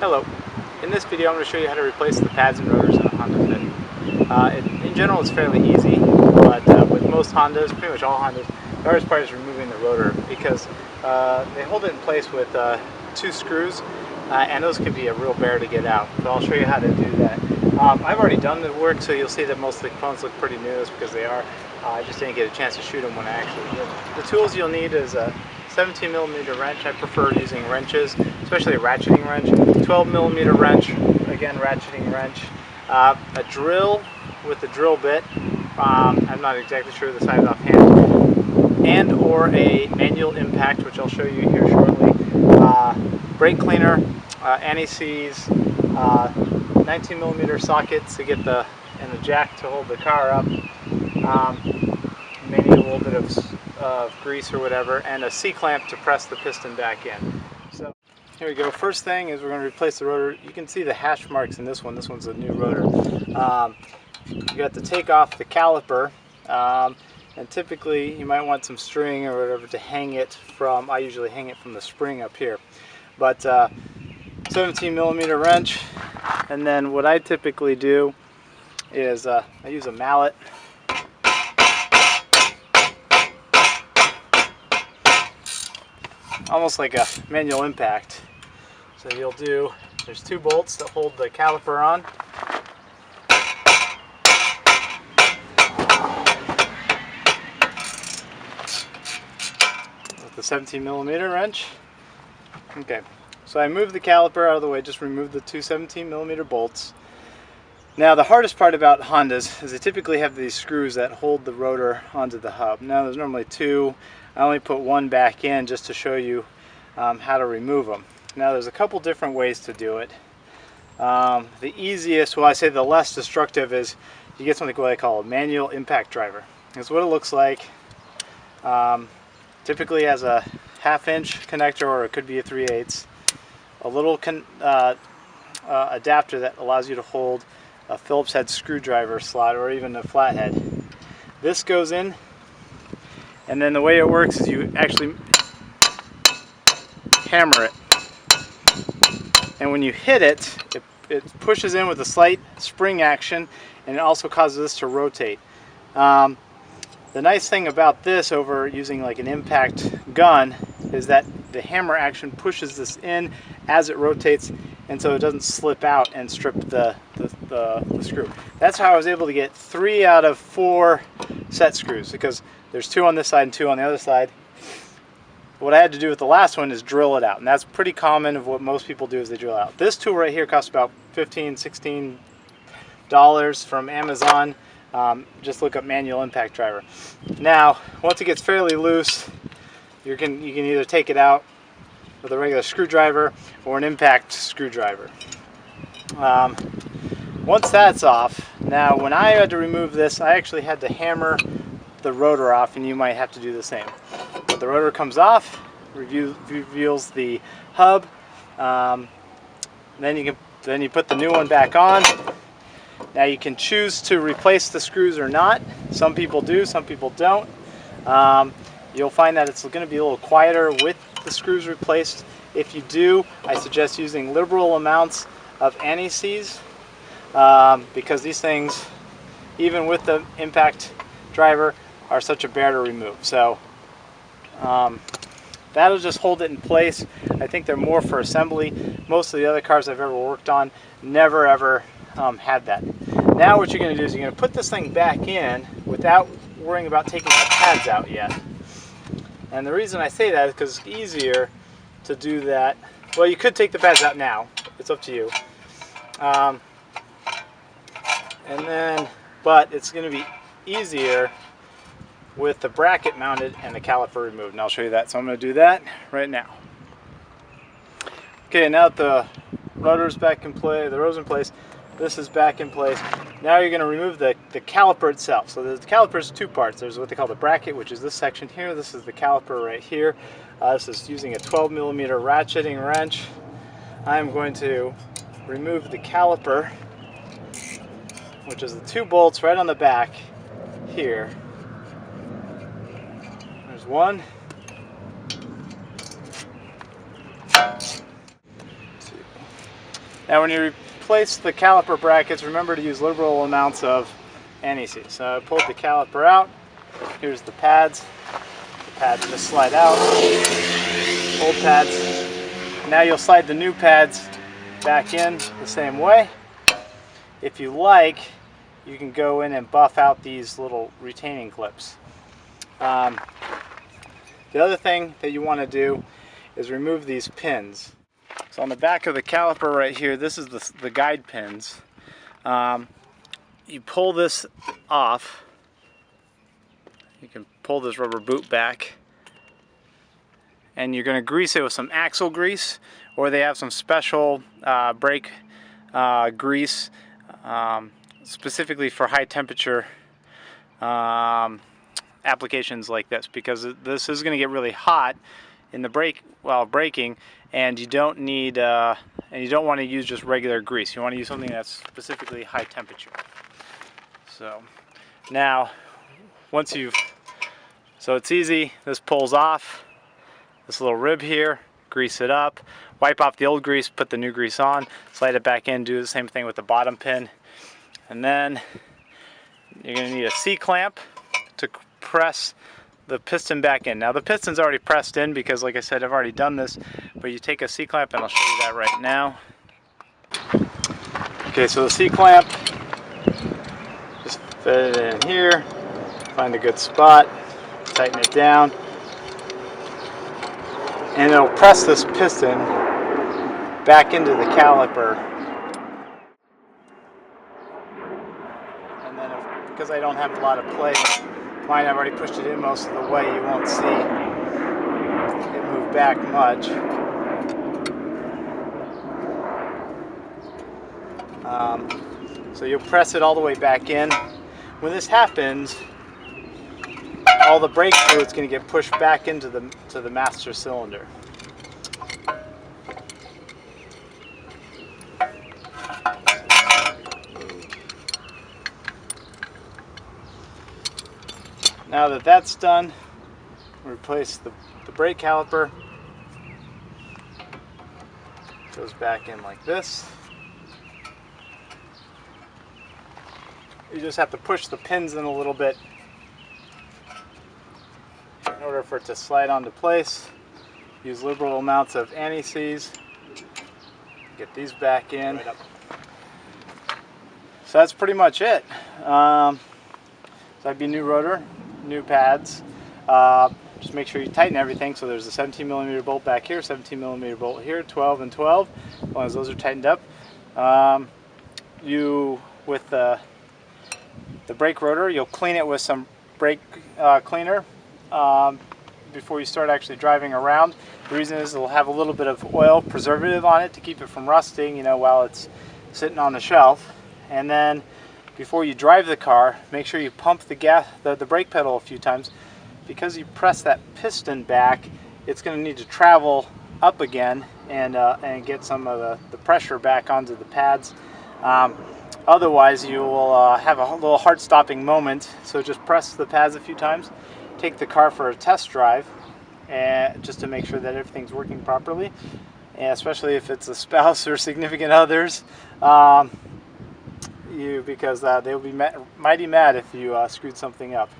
Hello. In this video I'm going to show you how to replace the pads and rotors in a Honda Fit. In general it's fairly easy, but with most Hondas, pretty much all Hondas, the hardest part is removing the rotor because they hold it in place with two screws and those can be a real bear to get out. But I'll show you how to do that. I've already done the work, so you'll see that most of the components look pretty new. That's because they are. I just didn't get a chance to shoot them when I actually did. The tools you'll need is a 17mm wrench. I prefer using wrenches, especially a ratcheting wrench. 12mm wrench, again ratcheting wrench. A drill with a drill bit. I'm not exactly sure the size offhand. And or a manual impact, which I'll show you here shortly. Brake cleaner, anti-seize, 19mm sockets to get the jack to hold the car up. Maybe a little bit of grease or whatever, and a C-clamp to press the piston back in. So here we go. First thing is we're going to replace the rotor. You can see the hash marks in this one. This one's a new rotor. You got to take off the caliper, and typically you might want some string or whatever to hang it from. I usually hang it from the spring up here, but 17mm wrench. And then what I typically do is I use a mallet. Almost like a manual impact. So you'll do, there's two bolts that hold the caliper on. With the 17mm wrench. Okay, so I moved the caliper out of the way, just removed the two 17mm bolts. Now the hardest part about Hondas is they typically have these screws that hold the rotor onto the hub. Now there's normally two. I only put one back in just to show you how to remove them. Now there's a couple different ways to do it. The easiest, well I say the less destructive, is you get something what I call a manual impact driver. That's what it looks like. Typically has a 1/2" connector, or it could be a 3/8. A little adapter that allows you to hold a Phillips head screwdriver slot or even a flathead. This goes in, and then the way it works is you actually hammer it, and when you hit it, it pushes in with a slight spring action, and it also causes this to rotate. The nice thing about this over using like an impact gun is that the hammer action pushes this in as it rotates, and so it doesn't slip out and strip the screw. That's how I was able to get 3 out of 4 set screws, because there's 2 on this side and 2 on the other side. What I had to do with the last one is drill it out, and that's pretty common. Of what most people do is they drill it out. This tool right here costs about $15–16 from Amazon. Just look up manual impact driver. Now once it gets fairly loose, you can either take it out with a regular screwdriver or an impact screwdriver. Once that's off, now when I had to remove this, I actually had to hammer the rotor off, and you might have to do the same. But the rotor comes off, reveals the hub. Then you put the new one back on. Now you can choose to replace the screws or not. Some people do, some people don't. You'll find that it's going to be a little quieter with the screws replaced. If you do, I suggest using liberal amounts of anti-seize, because these things, even with the impact driver, are such a bear to remove. So that'll just hold it in place. I think they're more for assembly. Most of the other cars I've ever worked on never ever had that. Now what you're going to do is you're going to put this thing back in without worrying about taking the pads out yet. And the reason I say that is because it's easier to do that. Well, you could take the pads out now. It's up to you. But it's going to be easier with the bracket mounted and the caliper removed. And I'll show you that. So I'm going to do that right now. Okay, now that the rotor's back in play, the rotor's in place, this is back in place. Now you're going to remove the caliper itself. So the caliper is 2 parts. There's what they call the bracket, which is this section here. This is the caliper right here. This is using a 12mm ratcheting wrench. I'm going to remove the caliper, which is the 2 bolts right on the back here. There's one. Now when you replace the caliper brackets, remember to use liberal amounts of anti-seize. So I pulled the caliper out. Here's the pads. The pads just slide out. Old pads. Now you'll slide the new pads back in the same way. If you like, you can go in and buff out these little retaining clips. The other thing that you want to do is remove these pins. So on the back of the caliper right here, this is the guide pins. You pull this off. You can pull this rubber boot back, and you're going to grease it with some axle grease, or they have some special brake grease specifically for high temperature applications like this, because this is going to get really hot in the brake while braking, and you don't need and you don't want to use just regular grease. You want to use something that's specifically high temperature. So now so it's easy. This pulls off this little rib here, grease it up, wipe off the old grease, put the new grease on, slide it back in, do the same thing with the bottom pin, and then you're going to need a C-clamp to press the piston back in. Now the piston's already pressed in because, like I said, I've already done this, but you take a C-clamp, and I'll show you that right now. Okay, so the C-clamp, just fit it in here, find a good spot, tighten it down, and it'll press this piston back into the caliper. And then because I don't have a lot of play, mine I've already pushed it in most of the way, you won't see it move back much. So you'll press it all the way back in. When this happens, all the brake fluid's going to get pushed back into the master cylinder. Now that that's done, replace the brake caliper. Goes back in like this. You just have to push the pins in a little bit in order for it to slide onto place. Use liberal amounts of anti-seize. Get these back in. So that's pretty much it. So that'd be new rotor, new pads. Just make sure you tighten everything. So there's a 17mm bolt back here, 17mm bolt here, 12 and 12. As long as those are tightened up. With the brake rotor, you'll clean it with some brake cleaner before you start actually driving around. The reason is it'll have a little bit of oil preservative on it to keep it from rusting, while it's sitting on the shelf. And then before you drive the car, make sure you pump the brake pedal a few times. Because you press that piston back, it's going to need to travel up again and get some of the pressure back onto the pads. Otherwise, you will have a little heart-stopping moment. So just press the pads a few times. Take the car for a test drive, just to make sure that everything's working properly. And especially if it's a spouse or significant others, because they'll be mighty mad if you screwed something up.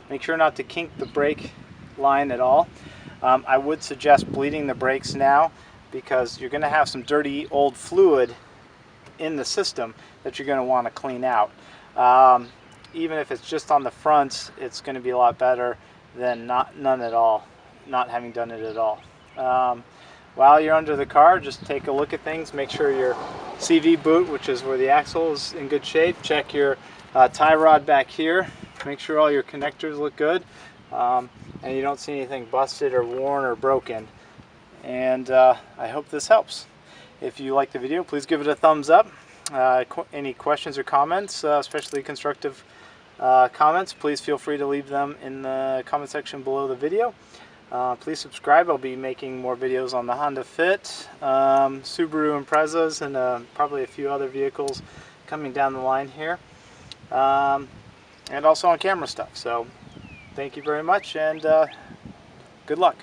Make sure not to kink the brake line at all. I would suggest bleeding the brakes now, because you're going to have some dirty old fluid in the system that you're going to want to clean out. Even if it's just on the fronts, it's going to be a lot better than none at all, not having done it at all. While you're under the car, just take a look at things. Make sure your CV boot, which is where the axle is, in good shape. Check your tie rod back here. Make sure all your connectors look good, and you don't see anything busted or worn or broken. And I hope this helps. If you like the video, please give it a thumbs up. Any questions or comments, especially constructive comments, please feel free to leave them in the comment section below the video. Please subscribe. I'll be making more videos on the Honda Fit, Subaru Imprezas, and probably a few other vehicles coming down the line here. And also on camera stuff. So thank you very much, and good luck.